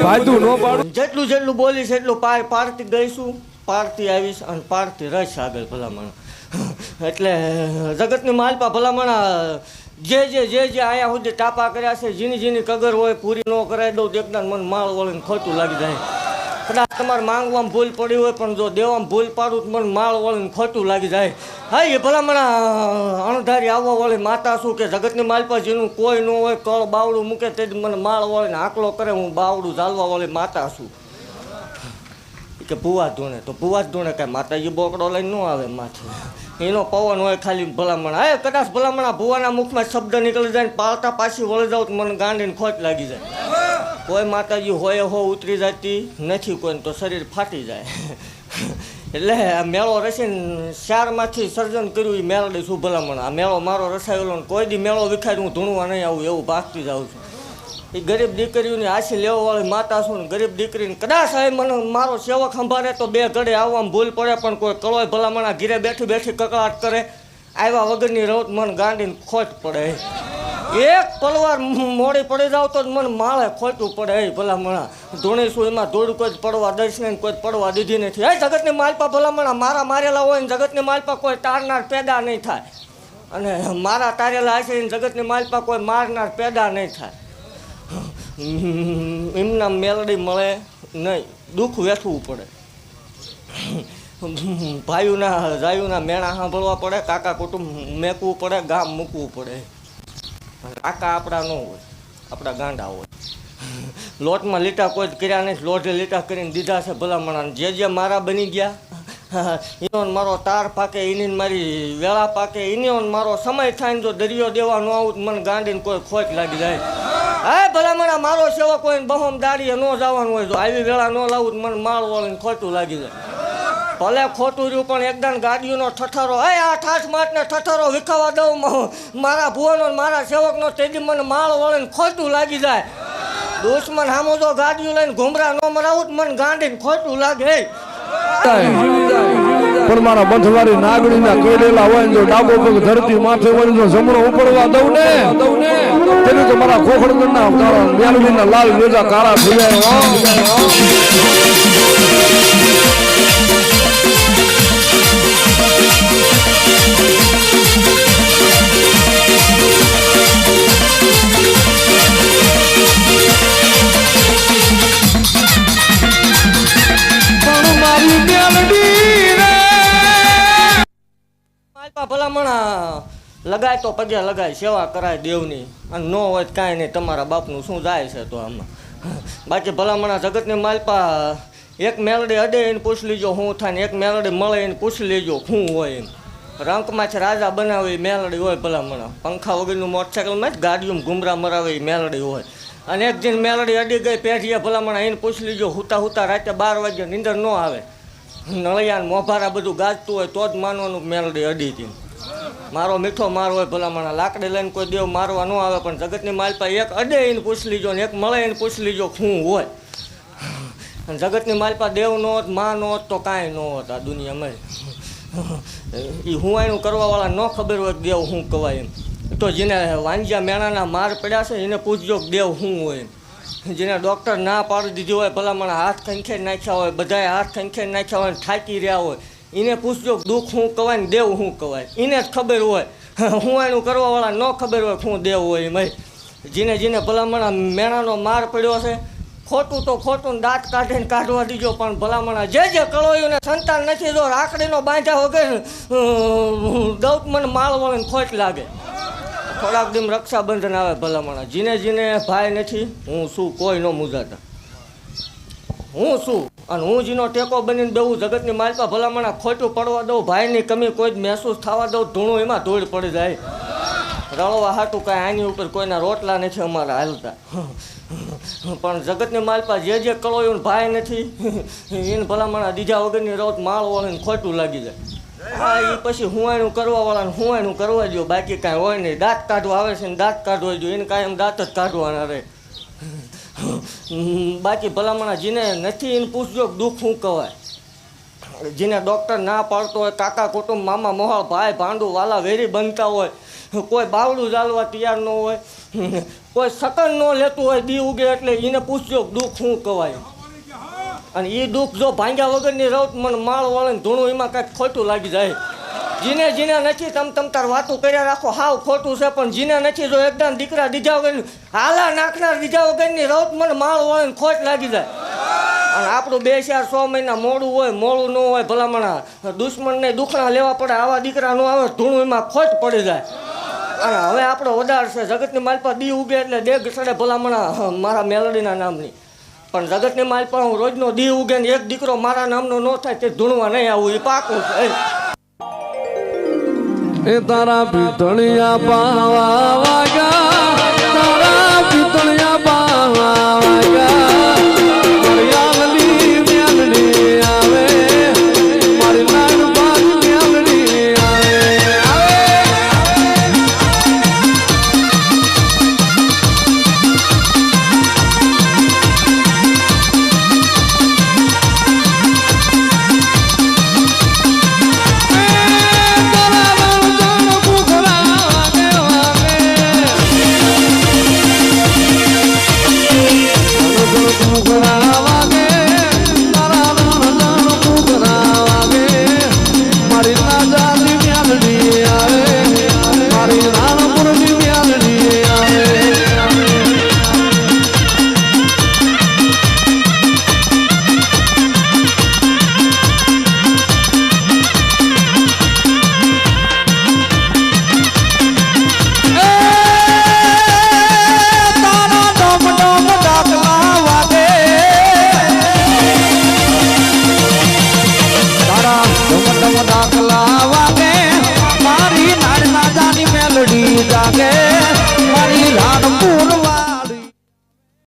હાથું ન પાડું. જેટલું જેટલું બોલીશ એટલું પારતી ગઈશું, પારતી આવીશ અને પારતી રહીશ આગળ ભલામણ. એટલે જગતની માલપા ભલામણ જે અહીંયા સુધી ટાપા કર્યા છે, જીની કગર હોય પૂરી ન કરાવી દઉં તો એકદમ મને માળ વળીને ખોટું લાગી જાય. કદાચ તમારે માંગવામાં ભૂલ પડી હોય પણ જો દેવામાં ભૂલ પાડું તો મને માળ વળીને ખોટું લાગી જાય. હા એ ભલામણ અણધારી આવવા વાળી માતા શું કે જગતની માલપા જેનું કોઈ ન હોય, કળ બાવડું મૂકે તે મને માળ વળીને આકલો કરે, હું બાવડું ઝાલવા વાળી માતા છું. કે ભૂવા ધૂણે તો ભૂવા જ ધૂણે કાંઈ માતાજી બોકડો લઈને ન આવે માથે, એનો પવન હોય ખાલી ભલામણ. હા કદાચ ભલામણ ભૂવાના મુખમાં શબ્દ નીકળી જાય ને પાળતા પાછી વળી જાવ તો મને ગાંડીને ખોટ લાગી જાય. કોઈ માતાજી હોય હો ઉતરી જતી નથી કોઈને તો શરીર ફાટી જાય. એટલે આ મેળો રસીને શારમાંથી સર્જન કર્યું એ મેળડી શું ભલામણ. આ મેળો મારો રસાયેલો ને કોઈ દી મેળો વિખાય હું ધૂણવા નહીં આવું એવું ભાગતી જાઉં છું. એ ગરીબ દીકરીઓની આશી લેવાવાળી માતા છું ને ગરીબ દીકરીને કદાચ હવે મને મારો સેવક સંભાળે તો બે ઘડે આવવામાં ભૂલ પડે પણ કોઈ કળોય ભલામણા ઘીરે બેઠી કકળાટ કરે આવ્યા વગરની રવત મને ગાંડીને ખોટ પડે. એક પલવાર મોડી પડી જાવ તો મને માળે ખોટું પડે. એ ભલામણા ધૂણીશું એમાં ધૂળ કોઈ પડવા દઈશ ને કોઈ પડવા દીધી નથી. એ જગતની માલપા ભલામણા મારા મારેલા હોય ને જગતની માલપા કોઈ તારનાર પેદા નહીં થાય, અને મારા તારેલા હશે ને જગતની માલપા કોઈ મારનાર પેદા નહીં થાય. એમના મેલડી મળે નહીં, દુઃખ વેઠવું પડે. ભાઈઓના જાયુના મેણા સાંભળવા પડે, કાકા કુટુંબ મેકવું પડે, ગામ મૂકવું પડે. કાકા આપણા ન હોય, આપણા ગાંડા હોય. લોટમાં લીટા કોઈ જ કર્યા નહીં, લોઢે લીટા કરીને દીધા છે ભલામણા. જે મારા બની ગયા એનો મારો તાર પાકે, એની મારી વેળા પાકે, એનો મારો સમય થાય ને જો દરિયો દેવા ન આવું મને ગાંડીને કોઈ ખોટ લાગી જાય. હા ભલામણા મારો સેવક હોય ને બહોમ દાડીએ ન જવાનું હોય, જો આવી વેળા ન લાવું મને માળ વળીને ખોટું લાગી જાય. ભલે ખોટું રહ્યું પણ એકદમ ગાડીઓનો ઠઠારો, હે આ ઠાઠ માટને ઠઠારો વિખાવા દઉં મારા ભુવાનો મારા સેવકનો તેથી મને માળ વળીને ખોટું લાગી જાય. દુશ્મન સામો જો ગાડીઓ લઈને ઘુમરા ન મરાવું તો મને ગાંડીને ખોટું લાગે. પણ મારા બંધવારી નાગણીના કેડેલા હોય ને જો ડાબો પગ ધરતી માથે હોય જો જમણો ઉપડવા દઉં ને તેનું તો મારા ખોખડગઢના મેલવીના લાલ વેજા કાળા થઈ જાય. ભલામણા લગાય તો પગે લગાય, સેવા કરાય દેવની, અને ન હોય તો કાંઈ નહીં, તમારા બાપનું શું જાય છે તો આમાં. બાકી ભલામણા જગતની માલપા એક મેલડી અડે એને પૂછ લીજો શું થાય ને એક મેલડી મળે એને પૂછી લેજો શું હોય એમ. રંકમાંથી રાજા બનાવે એ મેલડી હોય ભલામણા. પંખા વગરનું મોટરસાઇકલમાં જ ગાડીઓમાં ઘુમરા મરાવે એ મેલડી હોય. અને એક દિન મેલડી અડી ગઈ પેઢીએ ભલામણા એને પૂછી લીજો હુતા રાતે 12 વાગે નીંદર ન આવે, નળિયા મોભારા બધું ગાજતું હોય તો જ માનવાનું મેલડી અડી હતી. મારો મીઠો માર હોય ભલામણા, લાકડી લઈને કોઈ દેવ મારવા ન આવે પણ જગતની માલપા એક અડે એને પૂછી લીજો ને એક મળે એને પૂછી લીજો શું હોય. અને જગતની માલપા દેવ ન હોત, માં ન હોત તો કાંઈ ન હોત આ દુનિયામાં. એ હુંવાયનું કરવાવાળા ન ખબર હોય દેવ શું કહેવાય એમ. તો જેને વાંજ્યા મેણાના માર પડ્યા છે એને પૂછજો દેવ શું હોય એમ. જેને ડૉક્ટર ના પાડી દીધી હોય ભલામણા, હાથ ખંખેરી નાખ્યા હોય, બધાએ હાથ ખંખેરી નાખ્યા હોય, થાકી રહ્યા હોય, એને પૂછજો દુઃખ શું કહેવાય ને દેવ શું કહેવાય. એને જ ખબર હોય, હું એનું કરવાવાળા ન ખબર હોય શું દેવ હોય એમ. જેને ભલામણા મેણાનો માર પડ્યો છે, ખોટું તો ખોટું દાંત કાઢીને કાઢવા દીજો પણ ભલામણા જે કળોયુંને સંતાન નથી જો રાખડીનો બાંધ્યા વગર દૌત મને માળ વળીને ખોટ લાગે. થોડાક દિન રક્ષાબંધન આવે ભલામણા, જીને ભાઈ નથી હું શું કોઈ ન મૂજાતા, હું શું અને હું જીનો ટેકો બનીને બેવું જગતની માલપા ભલામણા. ખોટું પડવા દઉં, ભાઈની કમી કોઈ જ મહેસૂસ થવા દઉં, ધૂણું એમાં ધૂળ પડી જાય. રળવા હાટું કાંઈ આની ઉપર કોઈના રોટલા નથી અમારા હાલતા. પણ જગતની માલપા જે કળોયું ભાઈ નથી એને ભલામણા દીધા વગરની રોટ માળ વળીને ખોટું લાગી જાય. હા એ પછી હુંવાયનું કરવાવાળાને હુંવાયનું કરવા દો, બાકી કાંઈ હોય નહીં. દાંત કાઢવા આવે છે ને દાંત કાઢવા દો, એને કાંઈ એમ દાંત જ કાઢવાના રહે. બાકી ભલામણા જેને નથી એને પૂછજો દુઃખ શું કહેવાય. જેને ડૉક્ટર ના પાડતો હોય, કાકા કુટુંબ મામા મોહાળ ભાઈ ભાંડું વાલા વેરી બનતા હોય, કોઈ બાવડું ચાલવા તૈયાર ન હોય, કોઈ સકન ન લેતું હોય દી ઉગે એટલે એને પૂછજો કે દુઃખ શું કવાય. અને એ દુઃખ જો ભાંગ્યા વગરની રવત મને માળ વળે ને ધૂણું એમાં કાંઈક ખોટું લાગી જાય. જીને જીને નથી તમ તાર વાતું કર્યા રાખો હાવ ખોટું છે, પણ જીને નથી જો એકદમ દીકરા દીધા વગર હાલા નાખનાર દીધા વગરની રવત મને માળ વળે ને ખોટ લાગી જાય. અને આપણું 2-4 મહિના મોડું હોય મોડું ન હોય ભલામણા દુશ્મનને દુખણા લેવા પડે, આવા દીકરા ન આવે ધૂણું એમાં ખોટ પડી જાય. અને હવે આપણો વધાર છે જગતની માલપા દી ઉગે એટલે દેગ સડે ભલામણા મારા મેલડીના નામની. પણ જગતની માલપા હું રોજનો દી ઉગે ને એક દીકરો મારા નામનો ન થાય તે ધૂણવા નહીં આવું એ પાકું છે. એ તારા પિતળિયા પાવા વાગ્યા, તારા પિતળિયા પાવા વાગ્યા, મારી આંગળી મેલડી આવે, મારી નાનબાઈ મેલડી આવે. Wow.